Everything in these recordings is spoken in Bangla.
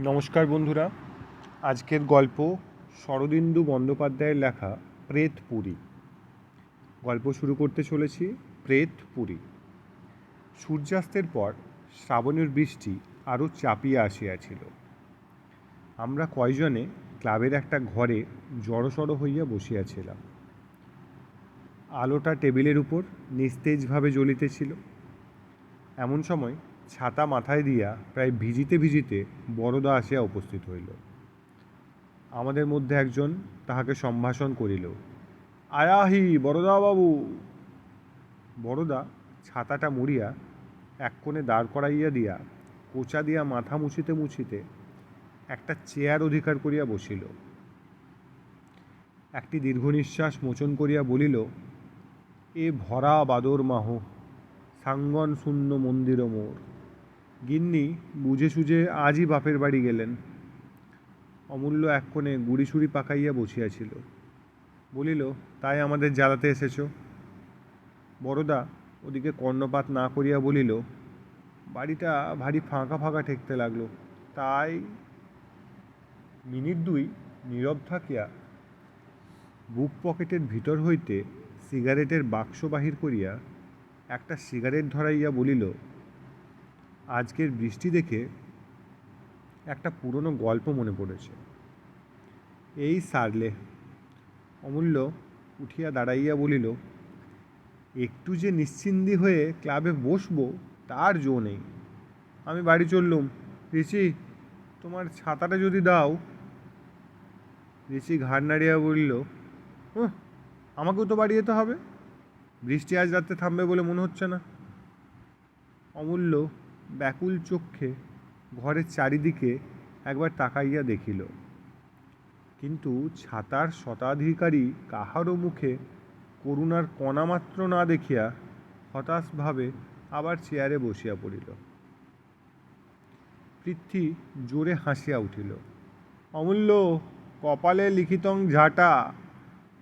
নমস্কার বন্ধুরা, আজকের গল্প শরদিন্দু বন্দ্যোপাধ্যায়ের লেখা প্রেতপুরী। গল্প শুরু করতে চলেছি প্রেতপুরী। সূর্যাস্তের পর শ্রাবণের বৃষ্টি আরও চাপিয়া আসিয়াছিল। আমরা কয়জনে ক্লাবের একটা ঘরে জড়সড় হইয়া বসিয়াছিলাম। আলোটা টেবিলের উপর নিস্তেজভাবে জ্বলিতেছিল। এমন সময় ছাতা মাথায় দিয়া প্রায় ভিজিতে ভিজিতে বরদা আসিয়া উপস্থিত হইল। আমাদের মধ্যে একজন তাহাকে সম্ভাষণ করিল, আয়াহি বরদাবাবু। বরদা ছাতাটা মুড়িয়া এক কোণে দাঁড় করাইয়া দিয়া কোচা দিয়া মাথা মুছিতে মুছিতে একটা চেয়ার অধিকার করিয়া বসিল। একটি দীর্ঘ নিঃশ্বাস মোচন করিয়া বলিল, এ ভরা বাদর মাহ, সাঙ্গন শূন্য মন্দির মোর। গিন্নি বুঝে সুঝে আজই বাপের বাড়ি গেলেন। অমূল্য এক কোণে গুড়ি সুড়ি পাকাইয়া বসিয়াছিল। বলিল, তাই আমাদের জ্বালাতে এসেছ? বড়দা ওদিকে কর্ণপাত না করিয়া বলিল, বাড়িটা ভারী ফাঁকা ফাঁকা ঠেকতে লাগলো, তাই। মিনিট দুই নীরব থাকিয়া বুক পকেটের ভিতর হইতে সিগারেটের বাক্স বাহির করিয়া একটা সিগারেট ধরাইয়া বলিল, আজকের বৃষ্টি দেখে একটা পুরনো গল্প মনে পড়েছে। এই সারলে। অমূল্য উঠিয়া দাঁড়াইয়া বলিল, একটু যে নিশ্চিন্দি হয়ে ক্লাবে বসবো তার জো নেই। আমি বাড়ি চললুম। রিচি, তোমার ছাতাটা যদি দাও। রিচি ঘাড় নাড়িয়া বলিল, আমাকেও তো বাড়ি যেতে হবে। বৃষ্টি আজ রাত্রে থামবে বলে মনে হচ্ছে না। অমূল্য ব্যাকুল চক্ষে ঘরের চারিদিকে একবার তাকাইয়া দেখিল, কিন্তু ছাতার শতাধিকারী কাহারও মুখে করুণার কণামাত্র না দেখিয়া হতাশভাবে আবার চেয়ারে বসিয়া পড়িল। পৃথ্বী জোরে হাসিয়া উঠিল। অমূল্য, কপালে লিখিতং ঝাঁটা,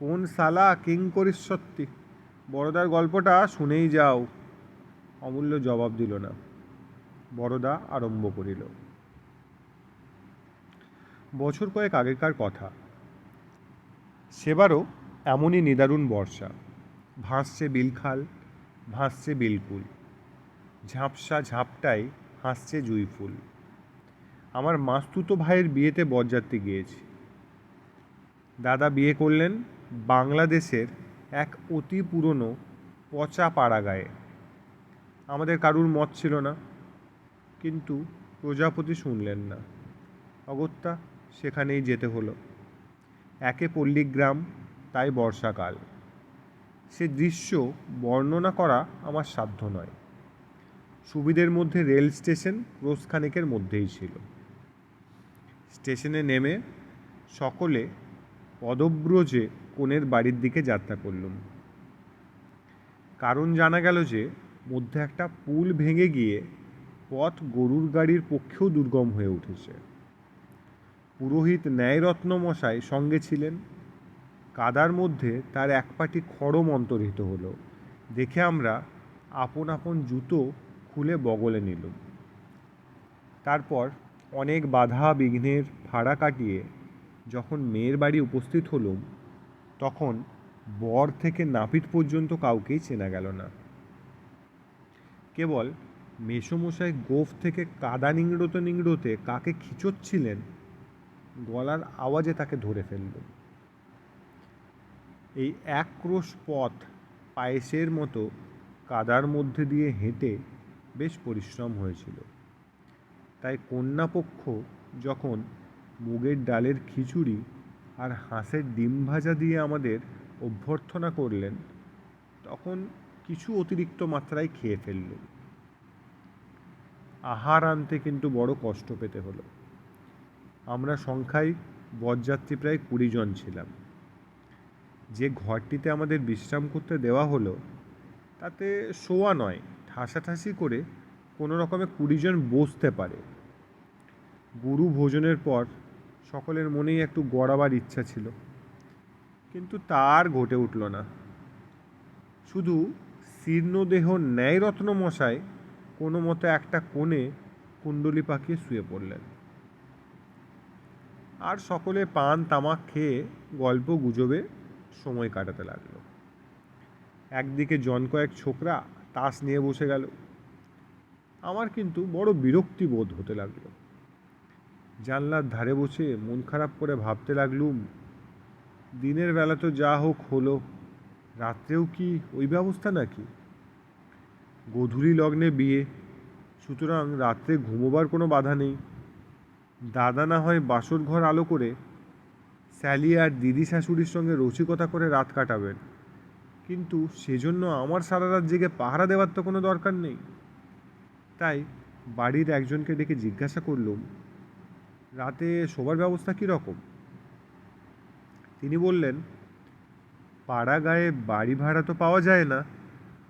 কোন সালা কিঙ্করিষ্যত্তি। বড়দার গল্পটা শুনেই যাও। অমূল্য জবাব দিল না। বড়দা আরম্ভ করিল। বছর কয়েক আগেকার কথা। সেবারও এমনই নিদারুণ বর্ষা। ভাসছে বিলখাল, ভাসছে বিলকুল, ঝাপসা ঝাপটায় হাসছে জুঁই ফুল। আমার মাস্তুতো ভাইয়ের বিয়েতে বরযাত্রী গিয়েছি। দাদা বিয়ে করলেন বাংলাদেশের এক অতি পুরনো পচা পাড়া গায়ে। আমাদের কারুর মত ছিল না, কিন্তু প্রজাপতি শুনলেন না। অগত্যা সেখানেই যেতে হলো। একে পল্লীগ্রাম, তাই বর্ষাকাল। সে দৃশ্য বর্ণনা করা আমার সাধ্য নয়। সুবিধের মধ্যে রেল স্টেশন রোজখানেকের মধ্যেই ছিল। স্টেশনে নেমে সকলে পদব্রজে কনের বাড়ির দিকে যাত্রা করলুম। কারণ জানা গেল যে মধ্যে একটা পুল ভেঙে গিয়ে পথ গরুর গাড়ির পক্ষেও দুর্গম হয়ে উঠেছে। পুরোহিত ন্যায়রত্ন মশাই সঙ্গে ছিলেন। কাদার মধ্যে তার এক পাটি খড়ম অন্তর্হিত হলো দেখে আমরা আপন আপন জুতো খুলে বগলে নিলুম। তারপর অনেক বাধা বিঘ্নের ফাড়া কাটিয়ে যখন মেয়ের বাড়ি উপস্থিত হলুম, তখন বর থেকে নাপিত পর্যন্ত কাউকেই চেনা গেল না। কেবল মেসোমশাই গোফ থেকে কাদা নিংড়োতে নিংড়োতে কাকে খিচোচ্ছিলেন, গলার আওয়াজে তাকে ধরে ফেলল। এই এক ক্রোশ পথ পায়েসের মতো কাদার মধ্যে দিয়ে হেঁটে বেশ পরিশ্রম হয়েছিল। তাই কন্যাপক্ষ যখন মুগের ডালের খিচুড়ি আর হাঁসের ডিম ভাজা দিয়ে আমাদের অভ্যর্থনা করলেন, তখন কিছু অতিরিক্ত মাত্রায় খেয়ে ফেলল। আহার আনতে কিন্তু বড় কষ্ট পেতে হলো। আমরা সংখ্যায় বরযাত্রী প্রায় 20 জন ছিলাম। যে ঘরটিতে আমাদের বিশ্রাম করতে দেওয়া হলো, তাতে শোয়া নয়, ঠাসাঠাসি করে কোনো রকমে 20 জন বসতে পারে। গুরু ভোজনের পর সকলের মনেই একটু গড়াবার ইচ্ছা ছিল, কিন্তু তার ঘটে উঠল না। শুধু শীর্ণদেহ ন্যায়রত্ন মশাই কোনো মতে একটা কোণে কুণ্ডলি পাকিয়ে শুয়ে পড়লেন। আর সকলে পান তামাক খেয়ে গল্প গুজবে সময় কাটাতে লাগলো। একদিকে জন কয়েক ছোকরা তাস নিয়ে বসে গেল। আমার কিন্তু বড় বিরক্তি বোধ হতে লাগলো। জানলার ধারে বসে মন খারাপ করে ভাবতে লাগলুম, দিনের বেলা তো যা হোক হলো, রাত্রেও কি ওই ব্যবস্থা নাকি? গোধূলি লগ্নে বিয়ে, সুতরাং রাত্রে ঘুমোবার কোনো বাধা নেই। দাদা না হয় বাসর ঘর আলো করে স্যালি আর দিদি শাশুড়ির সঙ্গে রসিকতা করে রাত কাটাবেন, কিন্তু সেজন্য আমার সারা রাত জেগে পাহারা দেওয়ার তো কোনো দরকার নেই। তাই বাড়ির একজনকে ডেকে জিজ্ঞাসা করলুম, রাতে শোবার ব্যবস্থা কীরকম? তিনি বললেন, পাড়া গায়ে বাড়ি ভাড়া তো পাওয়া যায় না,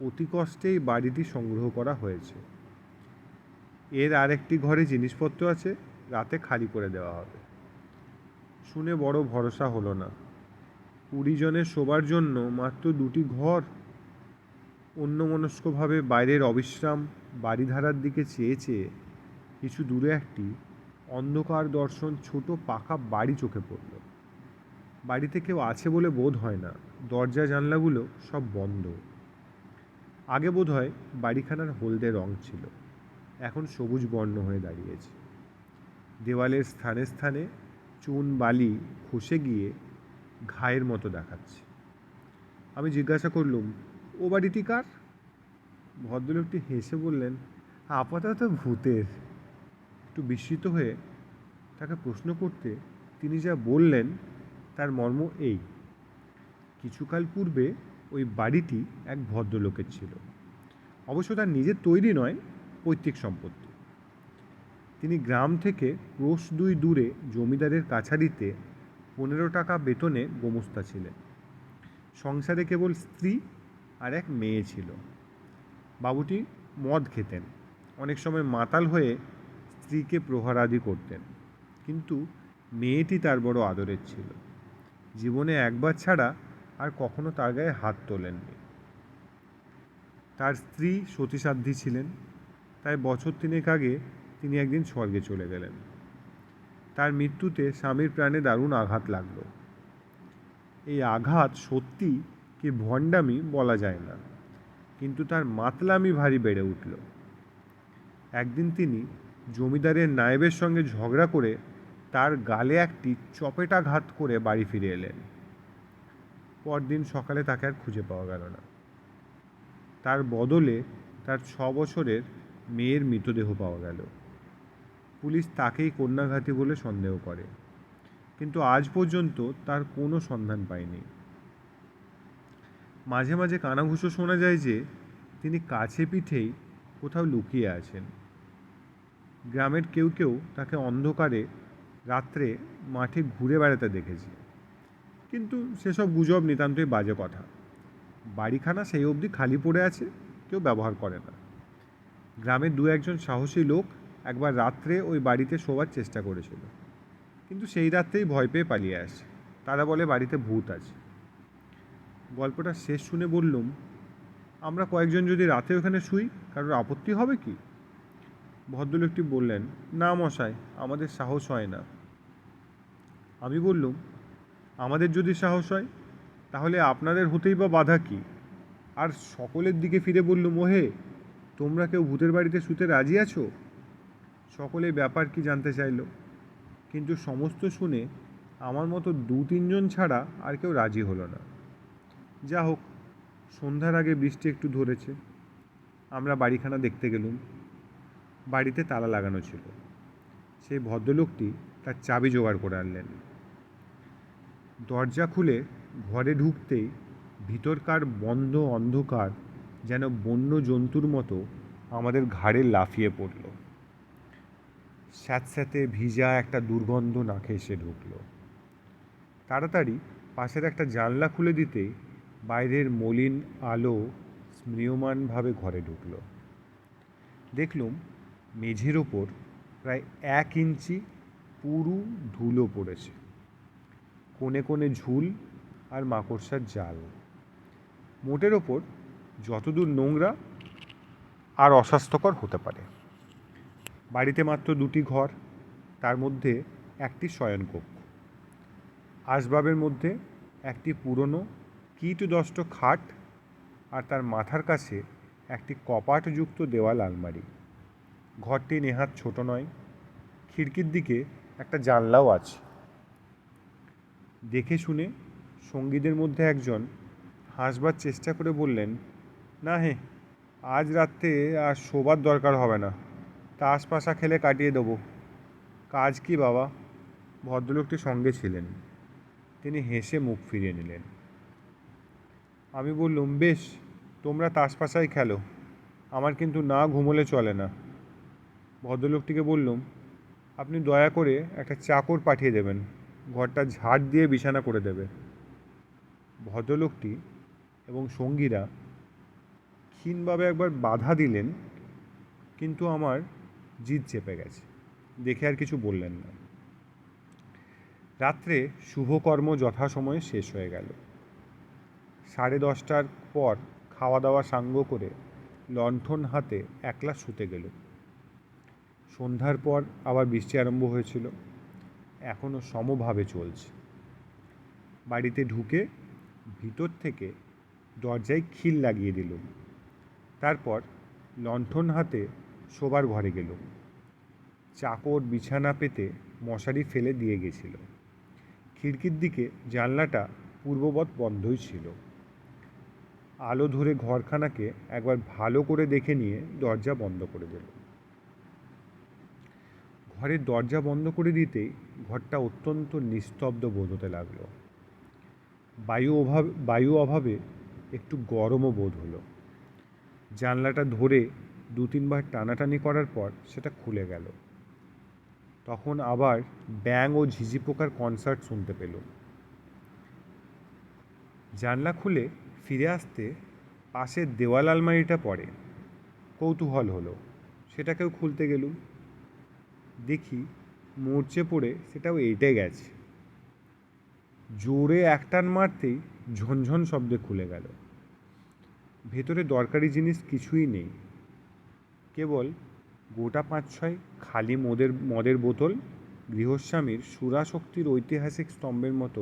অতি কষ্টেই বাড়িটি সংগ্রহ করা হয়েছে। এর আরেকটি ঘরে জিনিসপত্র আছে, রাতে খালি করে দেওয়া হবে। শুনে বড় ভরসা হলো না। 20 জনের শোবার জন্য মাত্র 2টি ঘর। অন্যমনস্কভাবে বাইরের অবিশ্রাম বাড়িধারার দিকে চেয়ে চেয়ে কিছু দূরে একটি অন্ধকার দর্শন ছোট পাকা বাড়ি চোখে পড়ল। বাড়িতে কেউ আছে বলে বোধ হয় না, দরজা জানলাগুলো সব বন্ধ। আগে বোধ হয় বাড়িখানার হলদে রং ছিল, এখন সবুজ বর্ণ হয়ে দাঁড়িয়েছে। দেওয়ালের স্থানে স্থানে চুন বালি খসে গিয়ে ঘায়ের মতো দেখাচ্ছে। আমি জিজ্ঞাসা করলুম, ও বাড়িটি কার? ভদ্রলোকটি হেসে বললেন, আপাতত ভূতের। একটু বিস্মিত হয়ে তাকে প্রশ্ন করতে তিনি যা বললেন তার মর্ম এই, কিছুকাল পূর্বে ওই বাড়িটি এক ভদ্রলোকের ছিল। অবশ্য তার নিজের তৈরি নয়, পৈতৃক সম্পত্তি। তিনি গ্রাম থেকে ক্রোশ 2 দূরে জমিদারের কাছারিতে 15 টাকা বেতনে গোমস্তা ছিলেন। সংসারে কেবল স্ত্রী আর এক মেয়ে ছিল। বাবুটি মদ খেতেন, অনেক সময় মাতাল হয়ে স্ত্রীকে প্রহারাদি করতেন, কিন্তু মেয়েটি তার বড় আদরের ছিল। জীবনে একবার ছাড়া আর কখনো তার গায়ে হাত তোলেননি। তার স্ত্রী সতীসাধ্যী ছিলেন, তাই বছর 3 আগে তিনি একদিন স্বর্গে চলে গেলেন। তার মৃত্যুতে স্বামীর প্রাণে দারুণ আঘাত লাগল। এই আঘাত সত্যি কি ভণ্ডামি বলা যায় না, কিন্তু তার মাতলামি ভারী বেড়ে উঠল। একদিন তিনি জমিদারের নায়েবের সঙ্গে ঝগড়া করে তার গালে একটি চপেটাঘাত করে বাড়ি ফিরে এলেন। পরদিন সকালে তাকে আর খুঁজে পাওয়া গেল না। তার বদলে তার 6 বছরের মেয়ের মৃতদেহ পাওয়া গেল। পুলিশ তাকেই কন্যাঘাতী বলে সন্দেহ করে, কিন্তু আজ পর্যন্ত তার কোনো সন্ধান পায়নি। মাঝে মাঝে কানাঘুষো শোনা যায় যে তিনি কাছে পিঠেই কোথাও লুকিয়ে আছেন। গ্রামের কেউ কেউ তাকে অন্ধকারে রাত্রে মাঠে ঘুরে বেড়াতে দেখেছে, কিন্তু সেসব গুজব নিতান্তই বাজে কথা। বাড়িখানা সেই অবধি খালি পড়ে আছে, কেউ ব্যবহার করে না। গ্রামের 2-1 সাহসী লোক একবার রাত্রে ওই বাড়িতে শোবার চেষ্টা করেছিল, কিন্তু সেই রাত্রেই ভয় পেয়ে পালিয়ে আসে। তারা বলে বাড়িতে ভূত আছে। গল্পটা শেষ শুনে বললুম, আমরা কয়েকজন যদি রাতে ওখানে শুই, কারোর আপত্তি হবে কি? ভদ্রলোকটি বললেন, না মশাই, আমাদের সাহস হয় না। আমি বললুম, আমাদের যদি সাহস হয় তাহলে আপনাদের হতেই বা বাধা কি? আর সকলের দিকে ফিরে বললুম, ওহে, তোমরা কেউ ভূতের বাড়িতে শুতে রাজি আছো? সকলে ব্যাপার কি জানতে চাইল, কিন্তু সমস্ত শুনে আমার মতো 2-3 জন ছাড়া আর কেউ রাজি হলো না। যা হোক, সন্ধ্যার আগে বৃষ্টি একটু ধরেছে। আমরা বাড়িখানা দেখতে গেলুম। বাড়িতে তালা লাগানো ছিল। সেই ভদ্রলোকটি তার চাবি জোগাড় করে আনলেন। দরজা খুলে ঘরে ঢুকতেই ভিতরকার বন্ধ অন্ধকার যেন বন্য জন্তুর মতো আমাদের ঘাড়ে লাফিয়ে পড়ল। স্যাঁতস্যাঁতে ভিজা একটা দুর্গন্ধ নাকে এসে ঢুকল। তাড়াতাড়ি পাশের একটা জানলা খুলে দিতেই বাইরের মলিন আলো স্ম্রিয়মানভাবে ঘরে ঢুকল। দেখলুম মেঝের ওপর প্রায় 1 ইঞ্চি পুরু ধুলো পড়েছে, কোণে কোণে ঝুল আর মাকড়সার জাল। মোটের ওপর যতদূর নোংরা আর অস্বাস্থ্যকর হতে পারে। বাড়িতে মাত্র 2টি ঘর, তার মধ্যে একটি শয়নকক্ষ। আসবাবের মধ্যে একটি পুরনো কীটদষ্ট খাট আর তার মাথার কাছে একটি কপাটযুক্ত দেওয়াল আলমারি। ঘরটি নেহাত ছোট নয়, খিড়কির দিকে একটা জানলাও আছে। দেখে শুনে সঙ্গীদের মধ্যে একজন হাসবার চেষ্টা করে বললেন, না হে, আজ রাত্রে আর শোবার দরকার হবে না, তাস পাশা খেলে কাটিয়ে দেবো। কাজ কি বাবা? ভদ্রলোকটি সঙ্গে ছিলেন। তিনি হেসে মুখ ফিরিয়ে নিলেন। আমি বললুম, বেশ, তোমরা তাস পাশাই খেলো, আমার কিন্তু না ঘুমোলে চলে না। ভদ্রলোকটিকে বললুম, আপনি দয়া করে একটা চাকর পাঠিয়ে দেবেন, ঘরটা ঝাড় দিয়ে বিছানা করে দেবে। ভদ্রলোকটি এবং সঙ্গীরা ক্ষীণভাবে একবার বাধা দিলেন, কিন্তু আমার জিদ চেপে গেছে দেখে আর কিছু বললেন না। রাত্রে শুভকর্ম যথাসময়ে শেষ হয়ে গেল। 10:30টার পর খাওয়া দাওয়া সাঙ্গ করে লণ্ঠন হাতে একলা শুতে গেল। সন্ধ্যার পর আবার বৃষ্টি আরম্ভ হয়েছিল, এখনও সমভাবে চলছে। বাড়িতে ঢুকে ভিতর থেকে দরজায় খিল লাগিয়ে দিল। তারপর লণ্ঠন হাতে শোবার ঘরে গেল। চাকর বিছানা পেতে মশারি ফেলে দিয়ে গেছিল। খিড়কির দিকে জানলাটা পূর্ববৎ বন্ধই ছিল। আলো ধরে ঘরখানাকে একবার ভালো করে দেখে নিয়ে দরজা বন্ধ করে দিল। ঘরের দরজা বন্ধ করে দিতেই ঘরটা অত্যন্ত নিস্তব্ধ বোধ হতে লাগলো। বায়ু অভাবে একটু গরমও বোধ হলো। জানলাটা ধরে 2-3 বার টানাটানি করার পর সেটা খুলে গেল। তখন আবার ব্যাঙ ও ঝিঝি পোকার কনসার্ট শুনতে পেল। জানলা খুলে ফিরে আসতে পাশের দেওয়াল আলমারিটা পড়ে। কৌতূহল হলো, সেটাকেও খুলতে গেলুম। দেখি মরচে পড়ে সেটাও এঁটে গেছে। জোরে একটান মারতেই ঝনঝন শব্দে খুলে গেল। ভেতরে দরকারি জিনিস কিছুই নেই, কেবল গোটা 5-6 খালি মদের বোতল গৃহস্বামীর সুরাশক্তির ঐতিহাসিক স্তম্ভের মতো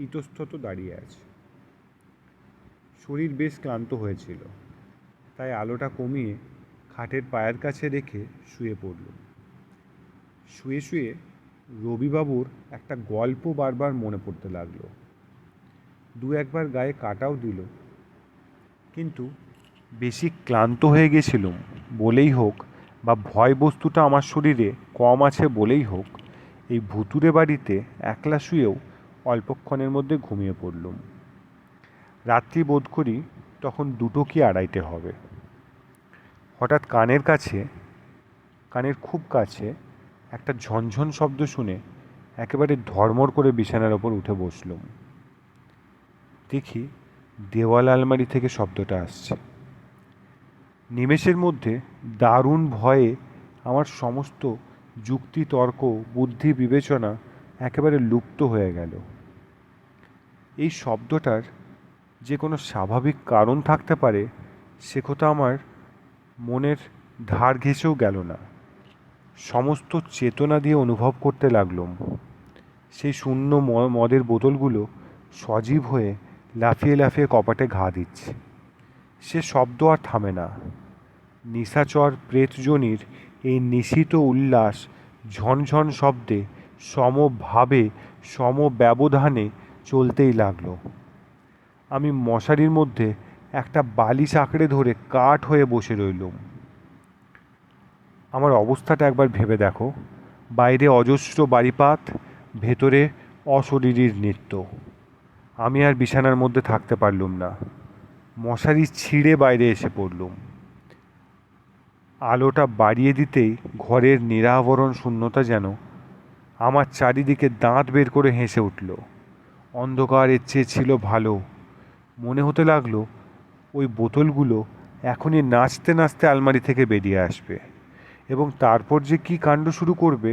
ইতস্তত দাঁড়িয়ে আছে। শরীর বেশ ক্লান্ত হয়েছিল, তাই আলোটা কমিয়ে খাটের পায়ের কাছে রেখে শুয়ে পড়ল। শুয়ে শুয়ে রবিবাবুর একটা গল্প বারবার মনে পড়তে লাগলো। 2-1 বার গায়ে কাটাও দিল, কিন্তু বেশি ক্লান্ত হয়ে গেছিলুম বলেই হোক বা ভয় বস্তুটা আমার শরীরে কম আছে বলেই হোক, এই ভুতুড়ে বাড়িতে একলা শুয়েও অল্পক্ষণের মধ্যে ঘুমিয়ে পড়লুম। রাত্রি বোধ করি তখন 2টো কি 2:30 হবে। হঠাৎ কানের খুব কাছে একটা ঝনঝন শব্দ শুনে একেবারে ধর্মর করে বিছানার ওপর উঠে বসলুম। দেখি দেওয়াল আলমারি থেকে শব্দটা আসছে। নিমেষের মধ্যে দারুণ ভয়ে আমার সমস্ত যুক্তি তর্ক বুদ্ধি বিবেচনা একেবারে লুপ্ত হয়ে গেল। এই শব্দটার যে কোনো স্বাভাবিক কারণ থাকতে পারে সে কথা আমার মনের ধার ঘেঁষেও গেল না। সমস্ত চেতনা দিয়ে অনুভব করতে লাগলাম সেই শূন্য মদের বোতলগুলো সজীব হয়ে লাফিয়ে লাফিয়ে কপাটে ঘা দিচ্ছে। সে শব্দ আর থামে না। নিশাচর প্রেতজনির এই নিশিত উল্লাস ঝনঝন শব্দে সমভাবে সমব্যবধানে চলতেই লাগলো। আমি মশারির মধ্যে একটা বালিশ আঁকড়ে ধরে কাঠ হয়ে বসে রইলুম। আমার অবস্থাটা একবার ভেবে দেখো। বাইরে অজস্র বাড়িপাত, ভেতরে অশরীরীর নৃত্য। আমি আর বিছানার মধ্যে থাকতে পারলুম না। মশারি ছিঁড়ে বাইরে এসে পড়লুম। আলোটা বাড়িয়ে দিতেই ঘরের নিরাবরণ শূন্যতা যেন আমার চারিদিকে দাঁত বের করে হেসে উঠল। অন্ধকার এর চেয়ে ছিল ভালো। মনে হতে লাগলো ওই বোতলগুলো এখনই নাচতে নাচতে আলমারি থেকে বেরিয়ে আসবে এবং তারপর যে কী কাণ্ড শুরু করবে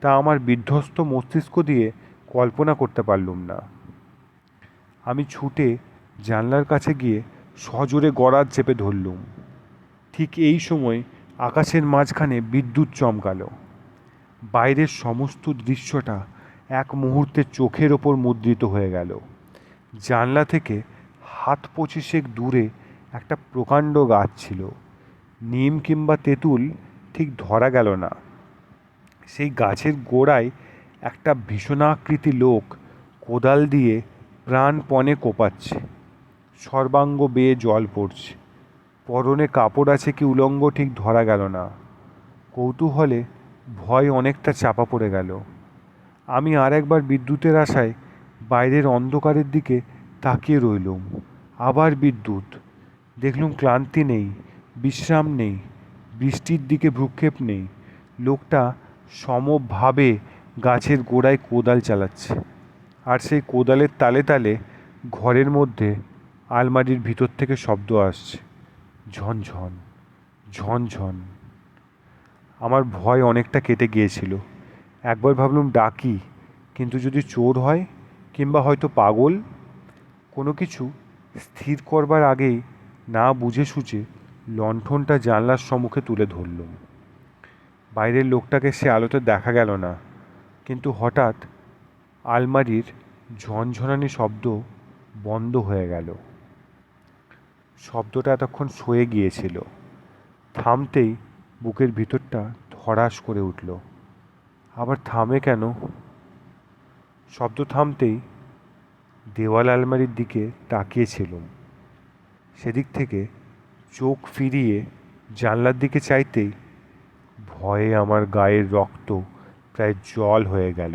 তা আমার বিধ্বস্ত মস্তিষ্ক দিয়ে কল্পনা করতে পারলুম না। আমি ছুটে জানলার কাছে গিয়ে সজোরে গরাদ চেপে ধরলুম। ঠিক এই সময় আকাশের মাঝখানে বিদ্যুৎ চমকালো। বাইরের সমস্ত দৃশ্যটা এক মুহূর্তে চোখের ওপর মুদ্রিত হয়ে গেল। জানলা থেকে হাত 25 দূরে একটা প্রকাণ্ড গাছ ছিল। নিম কিংবা তেঁতুল ঠিক ধরা গেল না। সেই গাছের গোড়ায় একটা ভীষণাকৃতি লোক কোদাল দিয়ে প্রাণপণে কোপাচ্ছে। সর্বাঙ্গ বেয়ে জল পড়ছে। পরনে কাপড় আছে কি উলঙ্গ ঠিক ধরা গেল না। কৌতূহলে ভয় অনেকটা চাপা পড়ে গেল। আমি আর একবার বিদ্যুতের আশায় বাইরের অন্ধকারের দিকে তাকিয়ে রইলুম। আবার বিদ্যুৎ। দেখলুম ক্লান্তি নেই, বিশ্রাম নেই, বৃষ্টির দিকে ভ্রুক্ষেপ নেই। লোকটা সমভাবে গাছের গোড়ায় কোদাল চালাচ্ছে। আর সেই কোদালের তালে তালে ঘরের মধ্যে আলমারির ভিতর থেকে শব্দ আসছে, ঝনঝন ঝনঝন। আমার ভয় অনেকটা কেটে গিয়েছিল। একবার ভাবলুম ডাকি, কিন্তু যদি চোর হয় কিংবা হয়তো পাগল। কোনো কিছু স্থির করবার আগেই না বুঝে সুঝে লণ্ঠনটা জানলার সম্মুখে তুলে ধরলুম। বাইরের লোকটাকে সে আলোতে দেখা গেল না, কিন্তু হঠাৎ আলমারির ঝনঝনানি শব্দ বন্ধ হয়ে গেল। শব্দটা এতক্ষণ সয়ে গিয়েছিল। থামতেই বুকের ভিতরটা ধড়াস করে উঠল। আবার থামে কেন? শব্দ থামতেই দেওয়াল আলমারির দিকে তাকিয়েছিলুম। সেদিক থেকে চোখ ফিরিয়ে জানলার দিকে চাইতেই ভয়ে আমার গায়ের রক্ত প্রায় জল হয়ে গেল।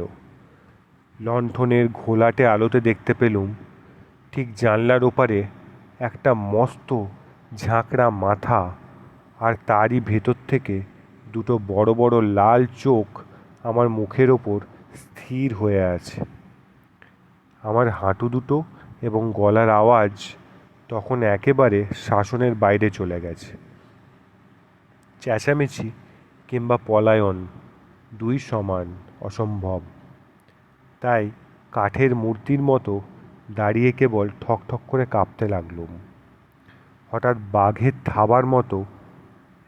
লণ্ঠনের ঘোলাটে আলোতে দেখতে পেলুম ঠিক জানলার ওপারে একটা মস্ত ঝাঁকড়া মাথা, আর তারই ভেতর থেকে দুটো বড় বড় লাল চোখ আমার মুখের ওপর স্থির হয়ে আছে। আমার হাঁটু দুটো এবং গলার আওয়াজ তখন একেবারে শাসনের বাইরে চলে গেছে। চেঁচামেচি কিংবা পলায়ন দুই সমান অসম্ভব। তাই কাঠের মূর্তির মতো দাঁড়িয়ে কেবল ঠক ঠক করে কাঁপতে লাগলুম। হঠাৎ বাঘের থাবার মতো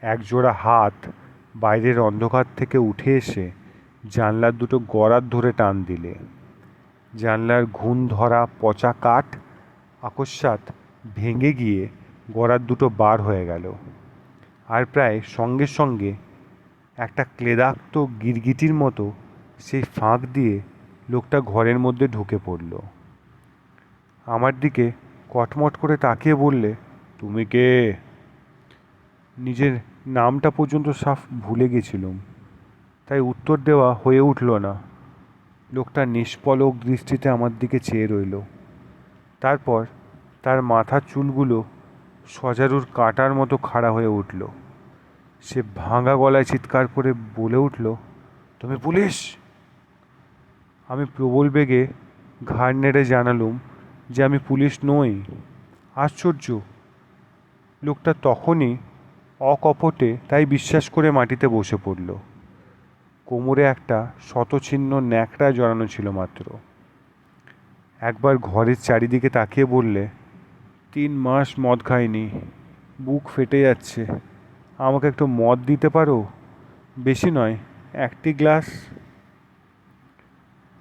একজোড়া হাত বাইরের অন্ধকার থেকে উঠে এসে জানলার দুটো গড়ার ধরে টান দিলে। জানলার ঘুণ ধরা পচা কাঠ আকস্মাৎ ভেঙে গিয়ে গড়ার দুটো বার হয়ে গেল। আর প্রায় সঙ্গে সঙ্গে একটা ক্লেদাক্ত গিরগিটির মতো সেই ফাঁক দিয়ে লোকটা ঘরের মধ্যে ঢুকে পড়ল। আমার দিকে কটমট করে তাকিয়ে বললে, তুমি কে? নিজের নামটা পর্যন্ত সাফ ভুলে গেছিলুম, তাই উত্তর দেওয়া হয়ে উঠল না। লোকটা নিষ্পলক দৃষ্টিতে আমার দিকে চেয়ে রইল। তারপর তার মাথার চুলগুলো সজারুর কাঁটার মতো খাড়া হয়ে উঠল। সে ভাঙা গলায় চিৎকার করে বলে উঠল, তুমি পুলিশ? আমি প্রবল বেগে ঘাড় নেড়ে জানালুম যে আমি পুলিশ নই। আশ্চর্য! লোকটা তখনই অকপটে তাই বিশ্বাস করে মাটিতে বসে পড়ল। কোমরে একটা শতছিন্ন ন্যাকড়া জড়ানো ছিল মাত্র। একবার ঘরের চারিদিকে তাকিয়ে বললে, 3 মাস মদ খাইনি, বুক ফেটে যাচ্ছে, আমাকে একটু মদ দিতে পারো? বেশি নয়, 1টি গ্লাস।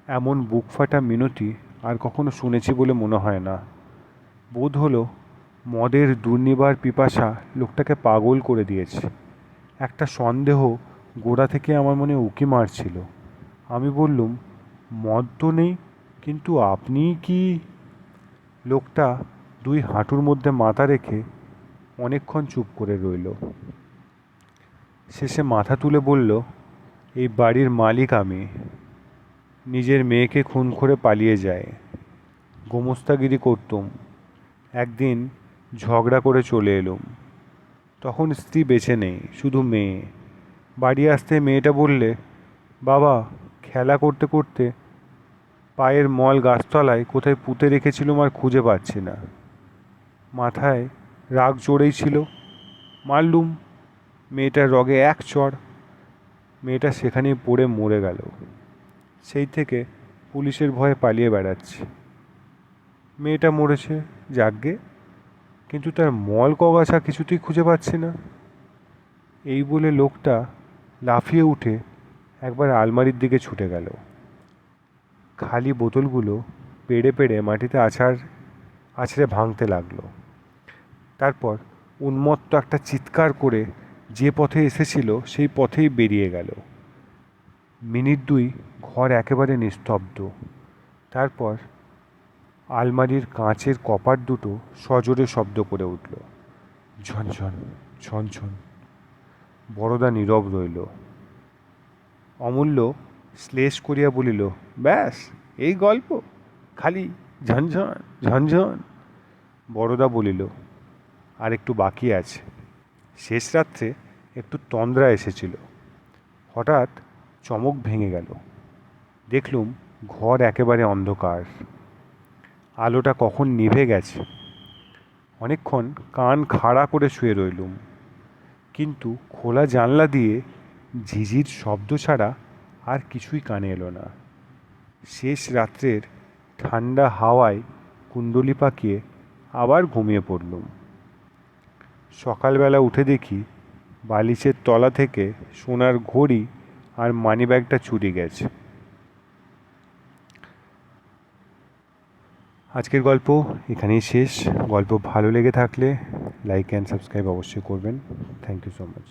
এমন বুক ফাটা মিনতি আর কখনো শুনেছি বলে মনে হয় না। বোধ হলো মদের দুর্নিবার পিপাসা লোকটাকে পাগল করে দিয়েছে। একটা সন্দেহ গোড়া থেকে আমার মনে উকি মারছিল। আমি বললুম, মদ তো নেই, কিন্তু আপনি কি? লোকটা 2 হাঁটুর মধ্যে মাথা রেখে অনেকক্ষণ চুপ করে রইল। শেষে মাথা তুলে বলল, এই বাড়ির মালিক আমি। নিজের মেয়েকে খুন করে পালিয়ে যায়। গোমস্তাগিরি করতুম। একদিন ঝগড়া করে চলে এলুম। তখন স্ত্রী বেঁচে নেই, শুধু মেয়ে। বাড়ি আসতে মেয়েটা বললে, বাবা, খেলা করতে করতে পায়ের মল গাছতলায় কোথায় পুঁতে রেখেছিলুম আর খুঁজে পাচ্ছি না। মাথায় রাগ চড়েই ছিল, মারলুম। মেয়েটার রগে এক চড়। মেয়েটা সেখানেই পড়ে মরে গেল। সেই থেকে পুলিশের ভয়ে পালিয়ে বেড়াচ্ছে। মেয়েটা মরেছে, যাকগে, কিন্তু তার মল কগাছা কিছুতেই খুঁজে পাচ্ছি না। এই বলে লোকটা লাফিয়ে উঠে একবার আলমারির দিকে ছুটে গেল। খালি বোতলগুলো পেড়ে পেড়ে মাটিতে আছড়ে ভাঙতে লাগলো। তারপর উন্মত্ত একটা চিৎকার করে যে পথে এসেছিল সেই পথেই বেরিয়ে গেল। মিনিট দুই ঘর একেবারে নিস্তব্ধ। তারপর আলমারির কাঁচের কপাট দুটো সজোরে শব্দ করে উঠল, ঝনঝন ঝনঝন। বড়দা নীরব রইল। অমূল্য শ্লেষ করিয়া বলিল, ব্যাস এই গল্প, খালি ঝনঝন ঝনঝন। বড়দা বলিল, আর একটু বাকি আছে। শেষ রাত্রে একটু তন্দ্রা এসেছিল। হঠাৎ চমক ভেঙে গেল। দেখলুম ঘর একেবারে অন্ধকার। আলোটা কখন নিভে গেছে। অনেকক্ষণ কান খাড়া করে শুয়ে রইলুম, কিন্তু খোলা জানলা দিয়ে ঝিঝির শব্দ ছাড়া আর কিছুই কানে এলো না। শেষ রাত্রের ঠান্ডা হাওয়ায় কুণ্ডলি পাকিয়ে আবার ঘুমিয়ে পড়লুম। সকালবেলা উঠে দেখি বালিশের তলা থেকে সোনার ঘড়ি আর মানিব্যাগটা চুরি গেছে। আজকের গল্প এখানেই শেষ। গল্প ভালো লেগে থাকলে লাইক অ্যান্ড সাবস্ক্রাইব অবশ্যই করবেন। Thank you so much.